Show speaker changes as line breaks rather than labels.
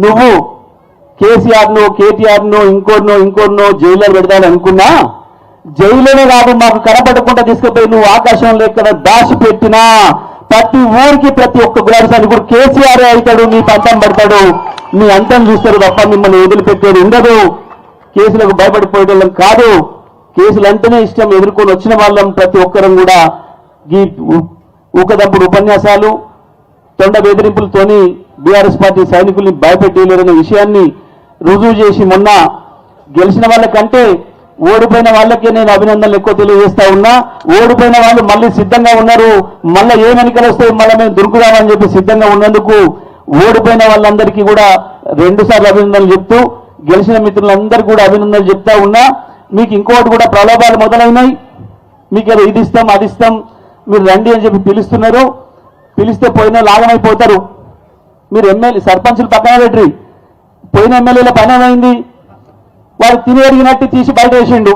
నువ్వు కేసీఆర్ను కేటీఆర్ను ఇంకోర్నో జైల్లో పెడతాను అనుకున్నా, జైలునే కాదు మాకు కనపడకుండా తీసుకుపోయి నువ్వు ఆకాశంలో ఎక్కడ దాచిపెట్టినా ప్రతి ఊరికి ప్రతి ఒక్క గులాబీ సైనికుడు కేసీఆర్ అవుతాడు, నీ పంతం పడతాడు, నీ అంతం చూస్తారు తప్ప మిమ్మల్ని వదిలిపెట్టేది ఉండదు. కేసులకు భయపడిపోయేటోళ్ళం కాదు, కేసులు అంటేనే ఇష్టం ఎదుర్కొని వచ్చిన వాళ్ళం ప్రతి ఒక్కరం కూడా ఈ ఊకదంపుడు ఉపన్యాసాలు తొండ బెదిరింపులతోని బీఆర్ఎస్ పార్టీ సైనికుల్ని భయపెట్టలేరనే విషయాన్ని రుజువు చేసి మొన్న గెలిచిన వాళ్ళకంటే ఓడిపోయిన వాళ్ళకే నేను అభినందనలు ఎక్కువ తెలియజేస్తా ఉన్నా. ఓడిపోయిన వాళ్ళు మళ్ళీ సిద్ధంగా ఉన్నారు, మళ్ళీ ఏం ఎన్నికలు వస్తాయి మళ్ళీ మేము దురుకుదామని చెప్పి సిద్ధంగా ఉన్నందుకు ఓడిపోయిన వాళ్ళందరికీ కూడా 2 సార్లు అభినందనలు చెప్తూ గెలిచిన మిత్రులందరికీ కూడా అభినందనలు చెప్తా ఉన్నా. మీకు ఇంకోటి కూడా ప్రలోభాలు మొదలైనాయి, మీకు ఏదో ఇది ఇస్తాం అది ఇస్తాం మీరు రండి అని చెప్పి పిలుస్తున్నారు. పిలిస్తే పోయిన లాగమైపోతారు. మీరు ఎమ్మెల్యే సర్పంచులు పక్కన పెట్టి పోయిన ఎమ్మెల్యేల పని ఏమైంది? వారు తిని ఎరిగినట్టు తీసి బయట వేసిండు.